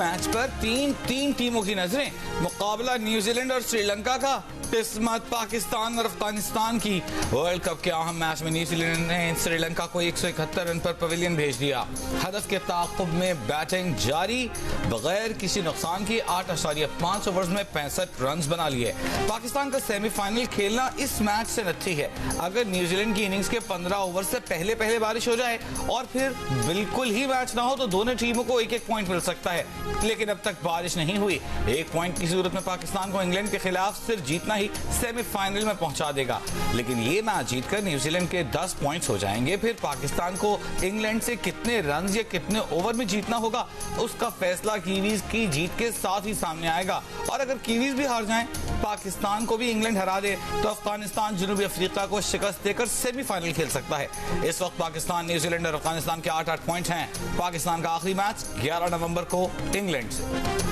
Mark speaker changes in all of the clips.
Speaker 1: Match पर तीन टीमों की नजरें। मुकाबला न्यूजीलैंड और श्रीलंका का, किस्मत पाकिस्तान और अफगानिस्तान की। वर्ल्ड कप के अहम मैच में न्यूजीलैंड ने श्रीलंका को 171 रन पर पवेलियन भेज दिया। हदफ के ताक़ुब में बैटिंग जारी, बगैर किसी नुकसान की 8.5 ओवर्स में 65 रन बना लिए। पाकिस्तान का सेमीफाइनल खेलना इस मैच से नत्थी है। अगर न्यूजीलैंड की इनिंग्स के 15 ओवर से पहले बारिश हो जाए और फिर बिल्कुल ही मैच ना हो तो दोनों टीमों को एक पॉइंट मिल सकता है, लेकिन अब तक बारिश नहीं हुई। 1 पॉइंट की सूरत में पाकिस्तान को इंग्लैंड के खिलाफ सिर्फ जीतना ही सेमीफाइनल में पहुंचा देगा। लेकिन ये मैच जीतकर न्यूजीलैंड के 10 पॉइंट्स हो जाएंगे। फिर पाकिस्तान को इंग्लैंड से कितने रन या कितने ओवर में जीतना होगा, उसका फैसला कीवीज की जीत के साथ ही सामने आएगा। और अगर कीवीज भी हार जाएं, पाकिस्तान को भी इंग्लैंड हरा दे, तो अफगानिस्तान जनूबी अफ्रीका को शिकस्त देकर सेमीफाइनल खेल सकता है। इस वक्त पाकिस्तान, न्यूजीलैंड और अफगानिस्तान के 8-8 पॉइंट हैं। पाकिस्तान का आखिरी मैच 11 नवंबर को इंग्लैंड से।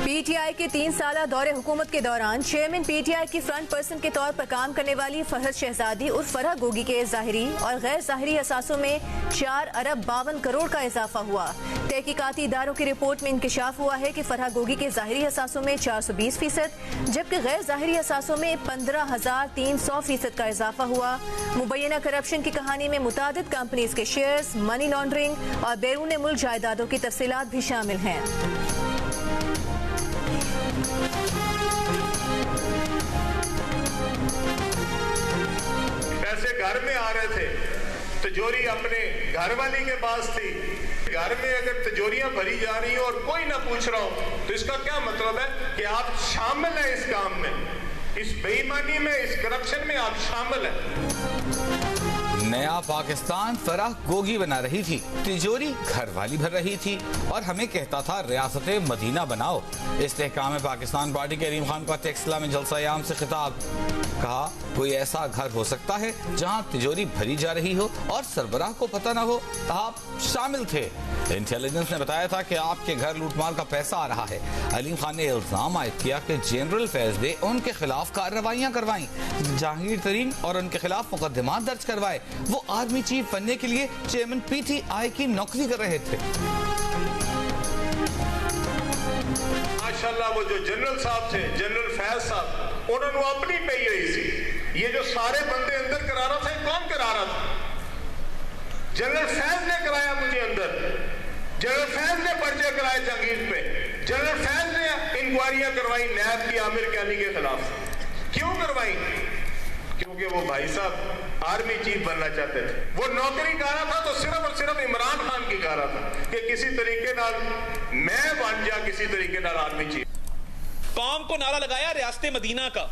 Speaker 2: पीटीआई के 3 साला दौरे हुकूमत के दौरान चेयरमैन पीटीआई की फ्रंट पर्सन के तौर पर काम करने वाली फरहद शहजादी और फरह गोगी के ज़ाहिरी और गैर ज़ाहिरी असासों में 4 अरब 52 करोड़ का इजाफा हुआ। तहकीकाती इदारों की रिपोर्ट में इंकशाफ हुआ है कि फरह गोगी के ज़ाहिरी असासों में 420%, जबकि गैर ज़ाहिरी असासों में 15,300% का इजाफा हुआ। मुबैना करप्शन की कहानी में मुतादिद कंपनीज के शेयर्स, मनी लॉन्ड्रिंग और बैरून मुल्क जायदादों की तफसीलात भी शामिल हैं।
Speaker 3: पैसे घर में आ रहे थे, तिजोरी अपने घर वाली के पास थी। घर में अगर तिजोरियां भरी जा रही हो और कोई ना पूछ रहा हो, तो इसका क्या मतलब है कि आप शामिल हैं इस काम में, इस बेईमानी में, इस करप्शन में आप शामिल हैं।
Speaker 1: नया पाकिस्तान फरह गोगी बना रही थी, तिजोरी घर वाली भर रही थी और हमें कहता था रियासत मदीना बनाओ। इस्तेहकाम पाकिस्तान पार्टी के अलीम खान का टेक्सला में जलसा-ए-आम से खिताब, कहा कोई ऐसा घर हो सकता है जहां तिजोरी भरी जा रही हो और सरबराह को पता न हो। आप शामिल थे। इंटेलिजेंस ने बताया था कि आपके घर लूटमार का पैसा आ रहा है। अलीम खान ने इल्जाम आयद किया कि जनरल फैज ने उनके खिलाफ कार्रवाइयां करवाई, जहांगीर तरीन और उनके खिलाफ मुकदमा दर्ज करवाए। वो आर्मी चीफ बनने के लिए चेयरमैन पीटीआई की नौकरी कर रहे थे।
Speaker 3: माशाल्लाह वो जो जनरल साहब थे, जनरल फैज साहब, उन्होंने अपनी पे रही थी। ये जो सारे बंदे अंदर करा रहा था, कौन करा रहा था? जनरल फैज ने कराया मुझे अंदर। जनरल फैज ने पर्चे कराए जहांगीर पे। जनरल फैज ने इंक्वायरियां करवाई नैब की आमिर कैनी के खिलाफ। क्यों करवाई? क्योंकि वो भाई साहब आर्मी चीफ बनना चाहते थे। वो नौकरी कर रहा था तो सिर्फ और सिर्फ इमरान खान की कर रहा था कि किसी तरीके नाल मैं बन जा, किसी तरीके नाल आर्मी चीफ।
Speaker 4: कौम को नारा लगाया रियासत मदीना का,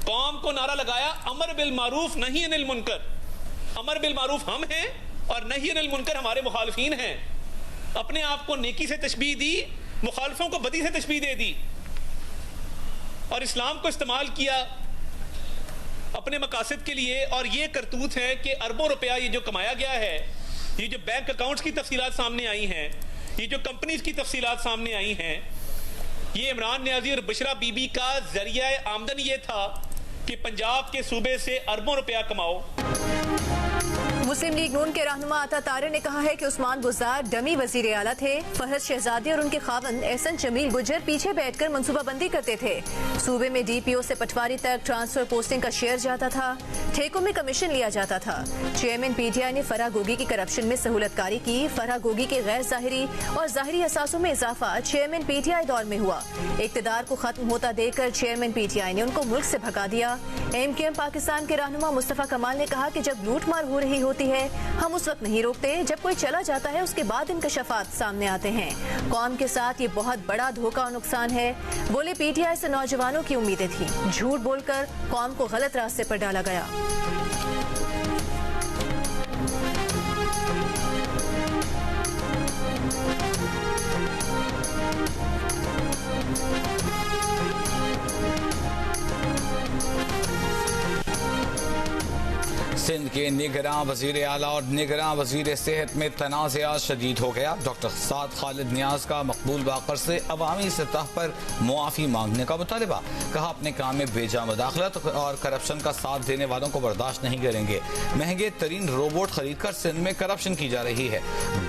Speaker 4: कौम को नारा लगाया अमर बिल मारूफ नहीं अनिल मुनकर। अमर बिल मारूफ हम हैं और नहीं अनिल मुनकर हमारे मुखालिफिन हैं। अपने आप को नेकी से तशबीह दी, मुखालिफों को बदी से तशबीह दे दी और इस्लाम को इस्तेमाल किया अपने मकासद के लिए। और ये करतूत है कि अरबों रुपया ये जो कमाया गया है, ये जो बैंक अकाउंट्स की तफसीलात सामने आई हैं, ये जो कंपनीज की तफसीलात सामने आई हैं, ये इमरान नियाजी और बशरा बीबी का जरिया आमदन ये था कि पंजाब के सूबे से अरबों रुपया कमाओ।
Speaker 2: मुस्लिम लीग नून के रहनुमा अता तारे ने कहा है कि उस्मान गुजार डमी वजीर आला थे। फरहद शहजादी और उनके खावंद एहसन जमील गुजर पीछे बैठकर मनसूबाबंदी करते थे। सूबे में डीपीओ से पटवारी तक ट्रांसफर पोस्टिंग का शेयर जाता था, ठेकों में कमीशन लिया जाता था। चेयरमैन पीटीआई ने फरह गोगी की करप्शन में सहूलतकारी की। फरह गोगी के गैर जाहिरी और जाहिरी असासों में इजाफा चेयरमैन पीटीआई दौर में हुआ। इक़्तिदार को खत्म होता देखकर चेयरमैन पीटीआई ने उनको मुल्क से भगा दिया। एमकेएम पाकिस्तान के रहनुमा मुस्तफा कमाल ने कहा कि जब लूटमार हो रही होती है हम उस वक्त नहीं रोकते, जब कोई चला जाता है उसके बाद इंकशाफात सामने आते हैं। कौम के साथ ये बहुत बड़ा धोखा और नुकसान है। बोले पीटीआई से नौजवानों की उम्मीदें थी, झूठ बोलकर कौम को गलत रास्ते पर डाला गया।
Speaker 1: सिंध के निगरां वजीर आला और निगरां वजीर सेहत में तनाज़ा शदीद हो गया। डॉक्टर साद खालिद नियाज का मकबूल बाकर से अवामी सतह पर मुआफ़ी मांगने का मुतालबा। कहा अपने काम में बेजा मुदाखलत और करप्शन का साथ देने वालों को बर्दाश्त नहीं करेंगे। महंगे तरीन रोबोट खरीद कर सिंध में करप्शन की जा रही है।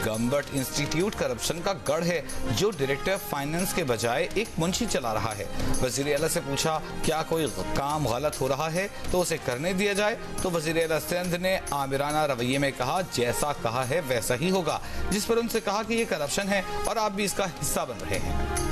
Speaker 1: गम्बट इंस्टीट्यूट करप्शन का गढ़ है जो डायरेक्टर फाइनेंस के बजाय एक मुंशी चला रहा है। वजीर आला से पूछा क्या कोई काम गलत हो रहा है तो उसे करने दिया जाए, तो वजीर आला सिंध ने आमिराना रवैये में कहा जैसा कहा है वैसा ही होगा, जिस पर उनसे कहा कि ये करप्शन है और आप भी इसका हिस्सा बन रहे हैं।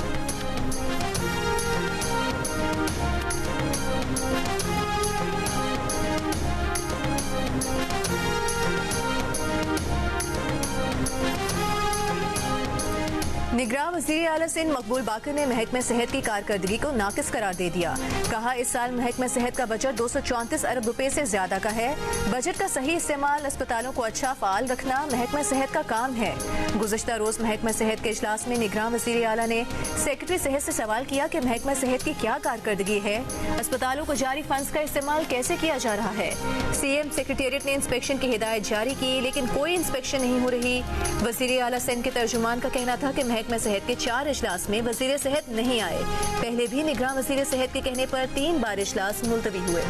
Speaker 2: निगरान वज़ीर आला सिंध मकबूल बाकर ने महकमे सेहत की कारकर्दगी को नाकिस करार दे दिया। कहा इस साल महकमे सेहत का बजट 234 अरब रुपए से ज्यादा का है। बजट का सही इस्तेमाल अस्पतालों को अच्छा फाल रखना महकमे सेहत का काम है। गुज़श्ता रोज महकमे सेहत के इजलास में निगरान वज़ीर आला ने सेक्रेटरी सेहत से सवाल किया कि महकमा सेहत की क्या कारकर्दगी है, अस्पतालों को जारी फंड्स का इस्तेमाल कैसे किया जा रहा है। सीएम सेक्रेटेरिएट ने इंस्पेक्शन की हिदायत जारी की लेकिन कोई इंस्पेक्शन नहीं हो रही। वज़ीर आला सिंध के तर्जुमान का कहना था कि महकमा सेहत के 4 इजलास में वज़ीर सेहत नहीं आए। पहले भी निगरान वज़ीर सेहत के कहने पर 3 बार इजलास मुलतवी हुए।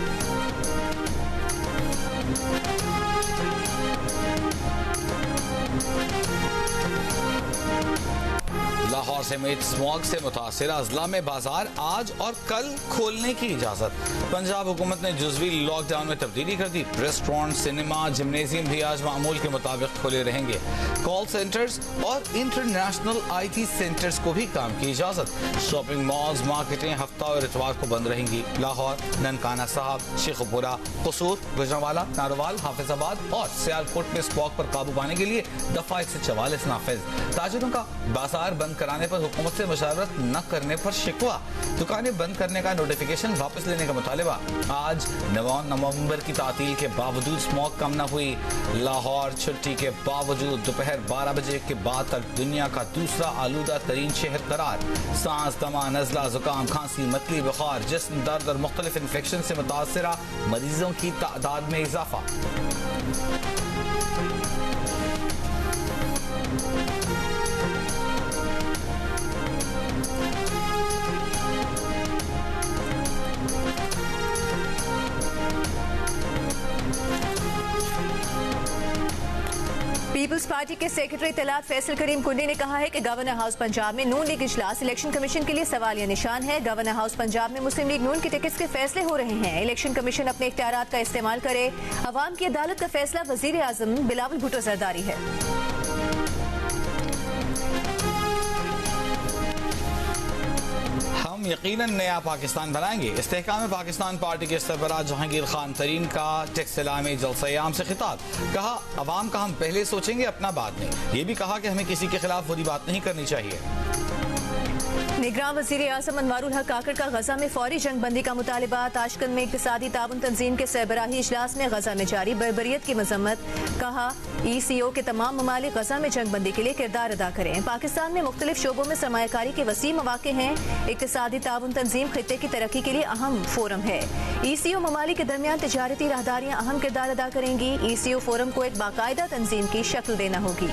Speaker 1: लाहौर समेत स्मॉग से मुतासिर अजला में बाजार आज और कल खोलने की इजाजत। पंजाब हुकूमत ने जुज़वी लॉकडाउन में तब्दीली कर दी। रेस्टोरेंट, सिनेमा, जिम्नेजियम भी आज मामूल के मुताबिक खुले रहेंगे। कॉल सेंटर्स और इंटरनेशनल IT सेंटर्स को भी काम की इजाजत। शॉपिंग मॉल्स, मार्केटें हफ्ता और इतवार को बंद रहेंगी। लाहौर, ननकाना साहब, शेखुपुरा, कसूर, गुजरांवाला, नारोवाल, हाफिजाबाद और सियालकोट में स्मॉग पर काबू पाने के लिए दफा 144 नाफिज। ताजिरों का बाजार बंद कराने पर हुकूमत से मुशावरत न करने पर शिकवा। दुकानें बंद करने का नोटिफिकेशन वापस लेने का मुतालिबा। आज 9 नवंबर की तातील के बावजूद स्मॉग कम न हुई। लाहौर छुट्टी के बावजूद दोपहर 12 बजे के बाद तक दुनिया का दूसरा आलूदा तरीन शहर करार। सांस, दमा, नजला, जुकाम, खांसी, मतली, बुखार, जिस्म दर्द और मुख्तलिफ इन्फेक्शन से मुतासरा मरीजों की तादाद में इजाफा।
Speaker 2: पीपल्स पार्टी के सेक्रेटरी तलात फैसल करीम कुंडी ने कहा है कि गवर्नर हाउस पंजाब में नून लीग इजलास इलेक्शन कमीशन के लिए सवालिया निशान है। गवर्नर हाउस पंजाब में मुस्लिम लीग नून की टिकट्स के फैसले हो रहे हैं। इलेक्शन कमीशन अपने इख्तियारात का इस्तेमाल करे। अवाम की अदालत का फैसला वजीर आजम बिलावल भुट्टो जरदारी है।
Speaker 1: हम यकीनन नया पाकिस्तान बनाएंगे। इस्तेहकाम पाकिस्तान पार्टी के सरबराह जहांगीर खान तरीन का टेक्सला में जलसा-ए-आम से खिताब। कहा अवाम का हम पहले सोचेंगे अपना बाद में। ये भी कहा कि हमें किसी के खिलाफ बुरी बात नहीं करनी चाहिए।
Speaker 2: निगरान वज़ीर आज़म अनवारुल हक काकड़ का गजा में फौरी जंग बंदी का मुतालिबा। ताशकंद में इक़्तिसादी ताउन तंजीम के सरबराही इजलास में गजा में जारी बर्बरियत की मजम्मत। कहा ECO के तमाम ममालिक गजा में जंग बंदी के लिए किरदार अदा करें। पाकिस्तान में मुख्तलिफ शोबों में सरमायाकारी के वसी मौके हैं। इक़्तिसादी ताउन तंजीम खित्ते की तरक्की के लिए अहम फोरम है। ECO ममालिक के दरमियान तिजारती राहदारियाँ अहम किरदार अदा करेंगी। ECO फोरम को एक बाकायदा तंजीम की शक्ल देना होगी।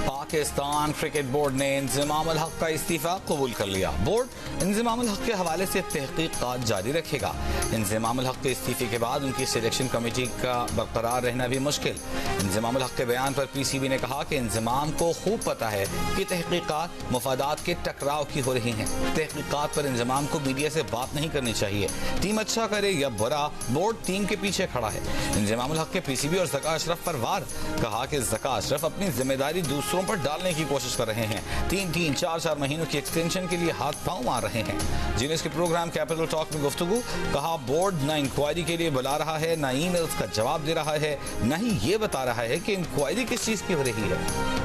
Speaker 1: पाकिस्तान क्रिकेट बोर्ड ने इंज़माम अल हक का इस्तीफा कबूल कर लिया। बोर्ड इंज़माम अल हक के हवाले से तहकीकात जारी रखेगा। इंज़माम अल हक के इस्तीफे के बाद उनकी सिलेक्शन कमेटी का बरकरार रहना भी मुश्किल। इंज़माम अल हक के बयान पर PCB ने कहा कि इंज़माम को खूब पता है कि तहकीकात मुफादात के टकराव की हो रही हैं। तहकीकात पर इंज़माम को मीडिया से बात नहीं करनी चाहिए। टीम अच्छा करे या बुरा, बोर्ड टीम के पीछे खड़ा है। इंज़माम अल हक के PCB और ज़का अशरफ पर वार। कहा कि ज़का अशरफ अपनी जिम्मेदारी दूसरों पर डालने की कोशिश कर रहे हैं। 3-3, 4-4 महीनों की एक्सटेंशन के लिए हाथ पांव मार रहे हैं। जीनेस के प्रोग्राम कैपिटल टॉक में गुफ्तगू। कहा बोर्ड न इंक्वायरी के लिए बुला रहा है, न ईमेल्स का जवाब दे रहा है, न ही ये बता रहा है कि इंक्वायरी किस चीज की हो रही है।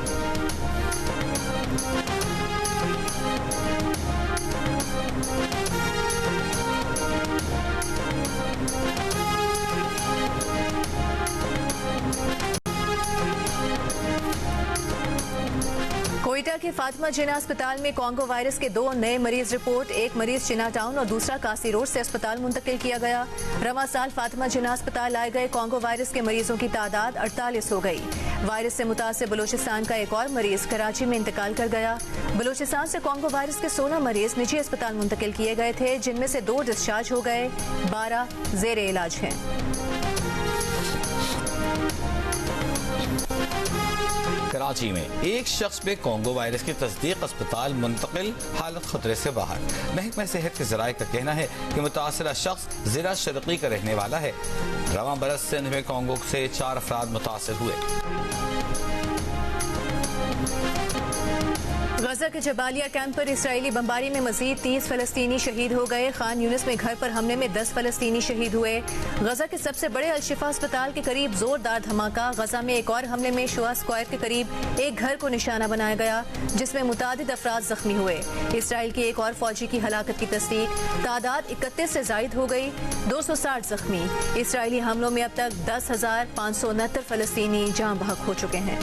Speaker 2: कोयटा के फातिमा जिन्ना अस्पताल में कॉन्गो वायरस के 2 नए मरीज रिपोर्ट। एक मरीज चिना टाउन और दूसरा कासी रोड से अस्पताल मुंतकिल किया गया। रवां साल फातिमा जिन्ना अस्पताल लाए गए कॉन्गो वायरस के मरीजों की तादाद 48 हो गई। वायरस से मुतासिर बलूचिस्तान का एक और मरीज कराची में इंतकाल कर गया। बलूचिस्तान से कॉन्गो वायरस के 16 मरीज निजी अस्पताल मुंतकिल किए गए थे, जिनमें से 2 डिस्चार्ज हो गए, 12 जेर इलाज हैं।
Speaker 1: कराची में एक शख्स पे कॉन्गो वायरस की तस्दीक, अस्पताल मुंतकिल, हालत खतरे से बाहर। महकमा सेहत के ज़राए का कहना है कि मुतासरा शख्स ज़िला शर्क़ी का रहने वाला है। रवां बरस सिंध में कॉन्गो से 4 अफराद मुतासर हुए।
Speaker 2: गजा के जबालिया कैंप पर इसराइली बमबारी में मजीद 30 फलस्तीनी शहीद हो गए। खान यूनिस में घर पर हमले में 10 फलस्तीनी शहीद हुए। गजा के सबसे बड़े अल-शिफा अस्पताल के करीब जोरदार धमाका। गजा में एक और हमले में शुआ स्क्वायर के करीब एक घर को निशाना बनाया गया, जिसमें मुतादिद अफराद जख्मी हुए। इसराइल की एक और फौजी की हलाकत की तस्दीक। तादाद 31 से जायद हो गई, 260 जख्मी। इसराइली हमलों में अब तक 10,569 फलस्तीनी जाँ बहक हो चुके हैं।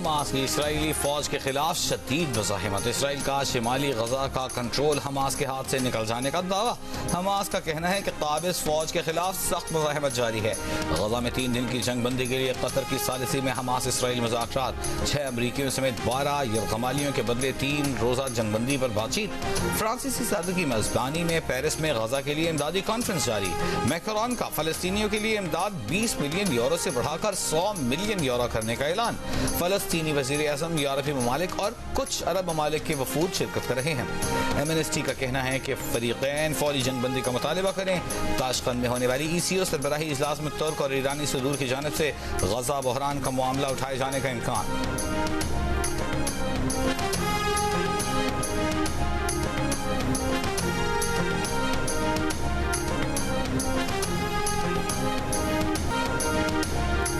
Speaker 1: हमास की इसराइली फौज के खिलाफ शदीद मुज़ाहिमत। इसराइल का शिमाली गजा का कंट्रोल हमास के हाथ से निकल जाने का दावा। हमास का कहना है कि काबिज फौज के खिलाफ सख्त मुज़ाहिमत जारी है। गजा में 3 दिन की जंग बंदी के लिए कतर की सालिसी में हमास इसराइल मुज़ाकरात। 6 अमरीकियों समेत 12 यरगमालियों के बदले 3 रोज़ा जंग बंदी पर बातचीत। फ्रांसीसी सदर की मेजबानी में पेरिस में गजा के लिए इमदादी कॉन्फ्रेंस जारी। मैक्रोन का फलस्तीनियों के लिए इमदाद 20 मिलियन यूरो से बढ़ाकर 100 मिलियन यूरो करने का ऐलान। फलस्तीनी वज़ीर आज़म, यूरोपीय ममालिक और कुछ अरब ममालिक के वफूद शिरकत कर रहे हैं। एमनेस्टी का कहना है कि फरीक़ैन फौरी जंग बंदी का मुतालबा करें। ताशकंद में होने वाली ECO सरबराही इजलास में तुर्क और ईरानी सदूर की जानिब से गजा बहरान का मामला उठाए जाने का इम्कान।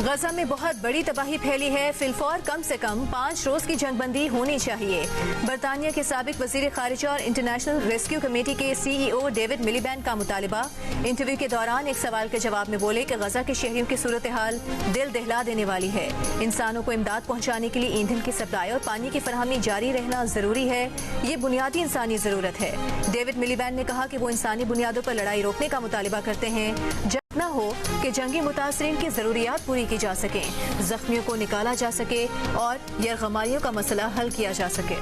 Speaker 2: गजा में बहुत बड़ी तबाही फैली है। फिलफौर कम से कम 5 रोज की जंगबंदी होनी चाहिए। बरतानिया के साबिक वजीर खारिजा और इंटरनेशनल रेस्क्यू कमेटी के CEO डेविड मिलीबैंड का मुतालिबा। इंटरव्यू के दौरान एक सवाल के जवाब में बोले कि गजा के शहरियों की सूरत हाल दिल दहला देने वाली है। इंसानों को इमदाद पहुँचाने के लिए ईंधन की सप्लाई और पानी की फराहमी जारी रहना जरूरी है। ये बुनियादी इंसानी जरूरत है। डेविड मिलीबैंड ने कहा कि वो इंसानी बुनियादों पर लड़ाई रोकने का मुतालिबा करते हैं, न हो कि जंगी मुतासरीन की जरूरियात पूरी की जा सके, जख्मियों को निकाला जा सके और यरगमारियों का मसला हल किया जा सके।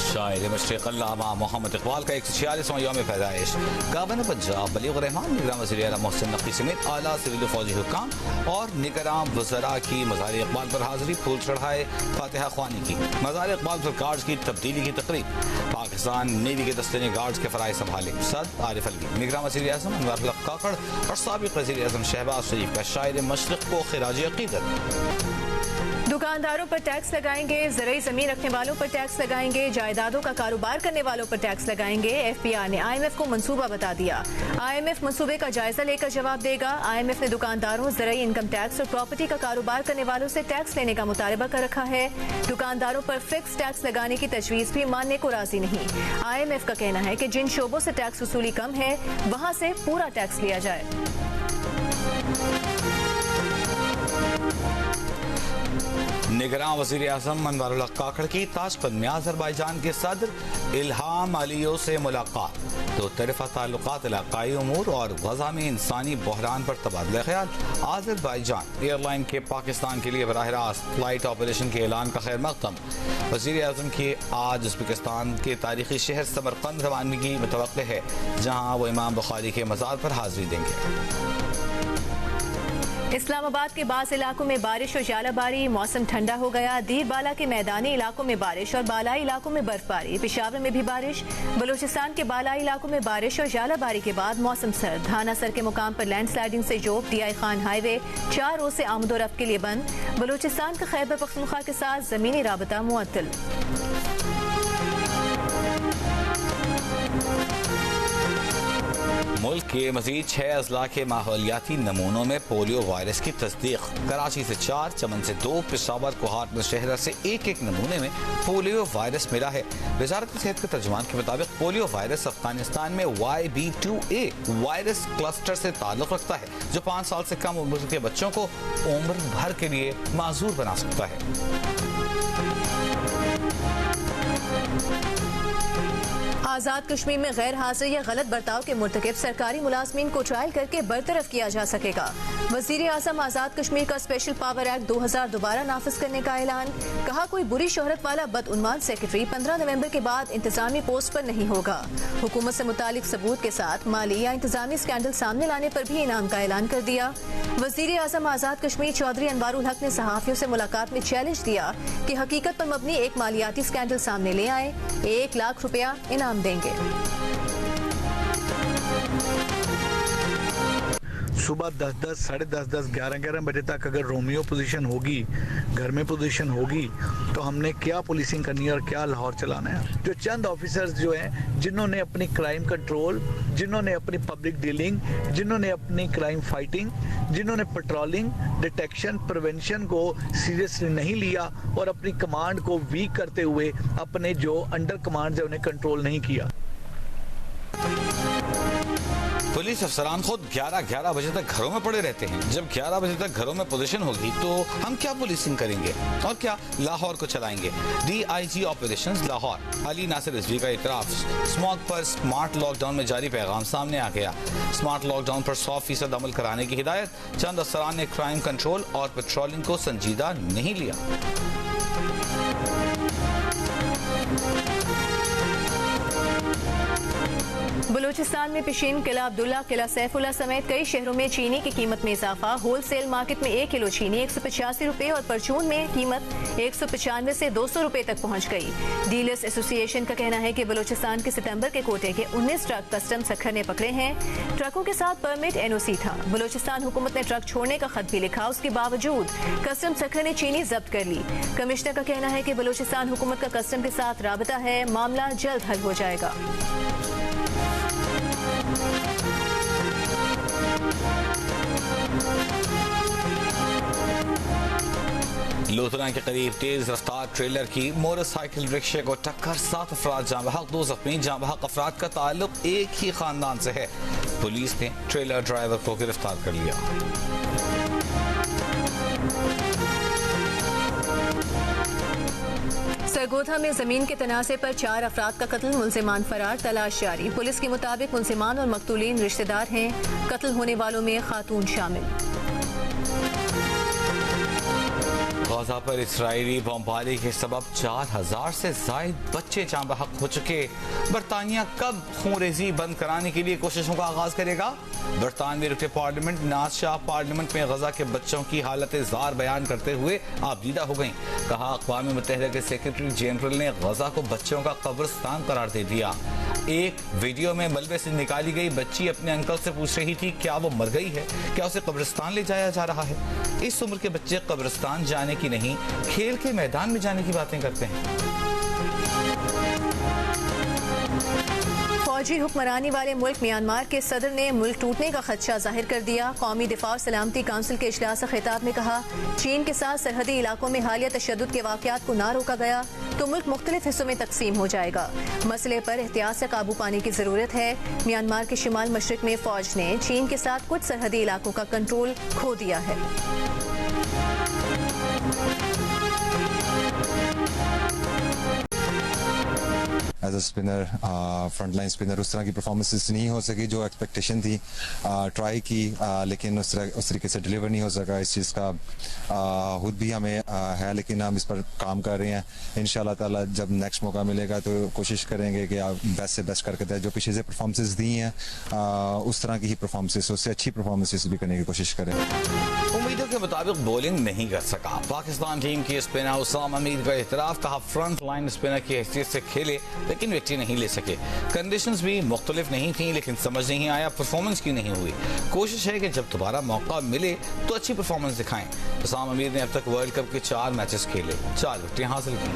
Speaker 1: शायर मशरिक़ अल्लामा मोहम्मद इकबाल का 146वां यौम पैदाइश। गवर्नर पंजाब बलीग़ुर रहमान, निगरान वज़ीर आला मोहसिन नक़वी समेत आला सिविल फौजी हुक्काम और निगरान वज़रा की मज़ार इक़बाल पर हाज़री, फूल चढ़ाए, फातिहा ख्वानी की। मज़ार इक़बाल पर गार्ड्स की तब्दीली की तकरीब। पाकिस्तान नेवी के दस्ते ने गार्ड्स के फ़राइज़ संभाले। सद आरिफ अलवी, निगरान वज़ीर आज़म अनवर उल हक काकड़ और साबिक़ वज़ीर आज़म शहबाज शरीफ का शायर मशरिक़ को ख़िराज अक़ीदत।
Speaker 2: दुकानदारों पर टैक्स लगाएंगे, ज़रूरी ज़मीन रखने वालों पर टैक्स लगाएंगे, जायदादों का कारोबार करने वालों पर टैक्स लगाएंगे। FPR ने IMF को मंसूबा बता दिया। IMF मंसूबे का जायजा लेकर जवाब देगा। IMF ने दुकानदारों, ज़रूरी इनकम टैक्स और प्रॉपर्टी का कारोबार करने वालों से टैक्स लेने का मुतालबा कर रखा है। दुकानदारों पर फिक्स टैक्स लगाने की तजवीज़ भी मानने को राजी नहीं। IMF का कहना है कि जिन शोबों से टैक्स वसूली कम है, वहाँ से पूरा टैक्स लिया जाए।
Speaker 1: निगरान वज़ीर आज़म अनवर उल हक काकड़ की ताशकंद में अज़रबैजान के सदर इल्हाम अलियोव से मुलाकात। दो तरफ़ा ताल्लुकात, इलाक़ाई उमूर और गजा में इंसानी बहरान पर तबादला ख्याल। अज़रबैजान एयरलाइन के पाकिस्तान के लिए बराह रास्त फ्लाइट ऑपरेशन के ऐलान का खैर मक़दम। वज़ीर आज़म की आज उज़्बेकिस्तान के तारीखी शहर समरकंद रवानगी मुतवक्किल है, जहाँ वो इमाम बुखारी के मज़ार पर हाज़िरी देंगे।
Speaker 2: इस्लामाबाद के बाज़ इलाकों में बारिश और जालाबारी, मौसम ठंडा हो गया। दीर बाला के मैदानी इलाकों में बारिश और बालाई इलाकों में बर्फबारी। पेशावर में भी बारिश। बलूचिस्तान के बालाई इलाकों में बारिश और जालाबारी के बाद मौसम सर्द। धानासर के मुकाम पर लैंडस्लाइडिंग से जोब DI खान हाईवे 4 रोज से आमदोरफ्त के लिए बंद। बलूचिस्तान का खैबर पख्तूनख्वा के साथ जमीनी राबता मुअत्तल।
Speaker 1: मुल्क के मजीद 6 अजला के माहौलियाती नमूनों में पोलियो वायरस की तस्दीक। कराची से 4, चमन से 2, पेशावर, कोहाट में शहर से एक नमूने में पोलियो वायरस मिला है। वजारत सेहत के तर्जुमान के मुताबिक पोलियो वायरस अफगानिस्तान में YB2A वायरस क्लस्टर से ताल्लुक रखता है, जो 5 साल से कम उम्र के बच्चों को उम्र भर के लिए माजूर बना सकता है।
Speaker 2: आज़ाद कश्मीर में गैर हाजिर या गलत बर्ताव के मुर्तकिब सरकारी मुलाजमीन को ट्रायल करके बरतरफ किया जा सकेगा। वजीर आज़म आज़ाद कश्मीर का स्पेशल पावर एक्ट 2000 दोबारा नाफिज करने का ऐलान। कहा, कोई बुरी शोहरत वाला बदउन्वान सेक्रेटरी 15 नवंबर के बाद इंतजामी पोस्ट पर नहीं होगा। हुकूमत से मुतालिक सबूत के साथ माली या इंतजामी स्कैंडल सामने लाने पर भी इनाम का ऐलान कर दिया। वजीर आज़म आज़ाद कश्मीर चौधरी अनवारुल हक ने सहाफियों से मुलाकात में चैलेंज दिया कि हकीकत पर मबनी एक मालियाती स्कैंडल सामने ले आए, 1 लाख रुपया इनाम देंगे।
Speaker 5: सुबह 10-10, साढ़े 10-10, 11-11 बजे तक अगर रोमियो पोजीशन होगी, घर में पोजीशन होगी, तो हमने क्या पुलिसिंग करनी है और क्या लाहौर चलाना है। जो चंद ऑफिसर्स जो हैं, जिन्होंने अपनी क्राइम कंट्रोल, जिन्होंने अपनी पब्लिक डीलिंग, जिन्होंने अपनी क्राइम फाइटिंग, जिन्होंने पेट्रोलिंग, डिटेक्शन, प्रिवेंशन को सीरियसली नहीं लिया और अपनी कमांड को वीक करते हुए अपने जो अंडर कमांड है उन्हें कंट्रोल नहीं किया।
Speaker 1: पुलिस अफसरान खुद 11-11 बजे तक घरों में पड़े रहते हैं। जब 11 बजे तक घरों में पोजीशन होगी तो हम क्या पुलिसिंग करेंगे और क्या लाहौर को चलाएंगे। DIG ऑपरेशंस लाहौर अली नासिर रिजवी का इतराफ। स्मॉग पर स्मार्ट लॉकडाउन में जारी पैगाम सामने आ गया। स्मार्ट लॉकडाउन पर 100% अमल कराने की हिदायत। चंद अफसरान ने क्राइम कंट्रोल और पेट्रोलिंग को संजीदा नहीं लिया।
Speaker 2: बलूचिस्तान में पिशीन, किला अब्दुल्ला, किला सैफुल्ला समेत कई शहरों में चीनी की कीमत में इजाफा। होलसेल मार्केट में 1 किलो चीनी 185 रुपए और परचून में कीमत 195 से 200 रुपए तक पहुंच गई। डीलर्स एसोसिएशन का कहना है कि बलूचिस्तान के सितंबर के कोटे के 19 ट्रक कस्टम सखर ने पकड़े हैं। ट्रकों के साथ परमिट NOC था। बलूचिस्तान हुकूमत ने ट्रक छोड़ने का खत भी लिखा, उसके बावजूद कस्टम सखर ने चीनी जब्त कर ली। कमिश्नर का कहना है कि बलूचिस्तान हुकूमत का कस्टम के साथ राबता है, मामला जल्द हल हो जाएगा।
Speaker 1: लुधियाना के करीब तेज रफ्तार ट्रेलर की मोटरसाइकिल रिक्शे को टक्कर, 7 अफराद जाँ बहक, 2 जख्मी। जाँ बहक अफराद का ताल्लुक एक ही खानदान से है। पुलिस ने ट्रेलर ड्राइवर को गिरफ्तार कर लिया।
Speaker 2: सरगोधा में जमीन के तनाज़े पर 4 अफराद का कत्ल, मुल्जिमान फरार, तलाश जारी। पुलिस के मुताबिक मुल्जिमान और मकतूलीन रिश्तेदार हैं। कत्ल होने वालों में खातून शामिल।
Speaker 1: गाजा पर इसराइली बमबारी के सबब 4000 से जायद बच्चे जाँ बहक हो चुके। बरतानिया कब खूनरेजी बंद कराने के लिए कोशिशों का आगाज करेगा। बरतानवी रुकने पार्लियामेंट नाज शाह पार्लियामेंट में गजा के बच्चों की हालत जार बयान करते हुए आबदीदा हो गईं। कहा, अक़वाम मुत्तहिदा के सेक्रेटरी जनरल ने गजा को बच्चों का कब्रिस्तान करार दे दिया। एक वीडियो में मलबे से निकाली गई बच्ची अपने अंकल से पूछ रही थी क्या वो मर गई है, क्या उसे कब्रिस्तान ले जाया जा रहा है। इस उम्र के बच्चे कब्रिस्तान जाने की नहीं, खेल के मैदान में जाने की बातें करते हैं।
Speaker 2: फौजी हुक्मरानी वाले मुल्क म्यांमार के सदर ने मुल्क टूटने का खदशा जाहिर कर दिया। कौमी दिफा और सलामती काउंसिल के इजलास से खिताब में कहा, चीन के साथ सरहदी इलाकों में हालिया तशद्दुद के वाक़यात को ना रोका गया तो मुल्क मुख्तलिफ हिस्सों में तकसीम हो जाएगा। मसले पर एहतियात से काबू पाने की जरूरत है। म्यांमार के शिमाल मशरिक में फौज ने चीन के साथ कुछ सरहदी इलाकों का कंट्रोल खो दिया है।
Speaker 6: As a spinner, front line spinner उस तरह की परफॉर्मेंसेस नहीं हो सकी जो एक्सपेक्टेशन थी। ट्राई की लेकिन उस तरीके से डिलीवर नहीं हो सका। इस चीज़ का खुद भी हमें है, लेकिन हम इस पर काम कर रहे हैं। इंशाल्लाह ताला जब नेक्स्ट मौका मिलेगा तो कोशिश करेंगे कि आप बेस्ट से बेस्ट करके दें। जो पीछे से परफॉर्मेंसेस दी हैं उस तरह की ही परफॉर्मेंसेस, उससे अच्छी परफॉर्मेंसेस भी करने की कोशिश करें।
Speaker 1: उम्मीदों के मुताबिक बॉलिंग नहीं कर सका पाकिस्तान टीम की स्पिनर उसामा मीर का एतराफ़। कहा, फ्रंट लाइन स्पिनर की हैसियत से खेले लेकिन विकेट नहीं ले सके। कंडीशंस भी मुख्तलिफ नहीं थी लेकिन समझ नहीं आया, परफॉर्मेंस की नहीं हुई। कोशिश है कि जब दोबारा मौका मिले तो अच्छी परफॉर्मेंस दिखाएं। उसामा मीर ने अब तक वर्ल्ड कप के 4 मैचेस खेले, 4 विकेटें हासिल की।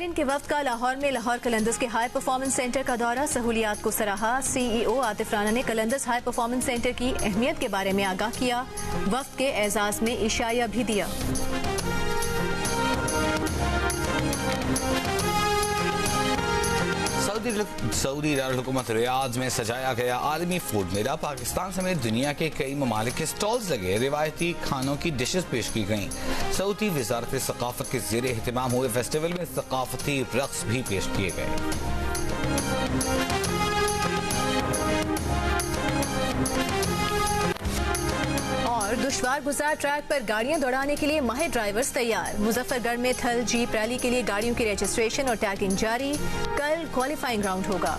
Speaker 2: वज़ीर-ए-आज़म के वफ्द का लाहौर में लाहौर कलंदर्स के हाई परफॉर्मेंस सेंटर का दौरा, सहूलियात को सराहा। CEO आतिफ राना ने कलंदर्स हाई परफॉर्मेंस सेंटर की अहमियत के बारे में आगाह किया। वफ्द के एजाज में इशाया भी दिया।
Speaker 1: सऊदी हुकूमत रियाद में सजाया गया आलमी फूड मेला, पाकिस्तान समेत दुनिया के कई ममालिक के स्टॉल्स लगे, रिवायती खानों की डिशेस पेश की गईं। सऊदी वजारत सकाफत के ज़ेर एहतमाम हुए फेस्टिवल में सकाफती रक्स भी पेश किए गए।
Speaker 2: और दुश्वार गुजार ट्रैक पर गाड़ियां दौड़ाने के लिए माहिर ड्राइवर्स तैयार। मुजफ्फरगढ़ में थल जीप रैली के लिए गाड़ियों की रजिस्ट्रेशन और टैगिंग जारी। कल क्वालिफाइंग राउंड होगा।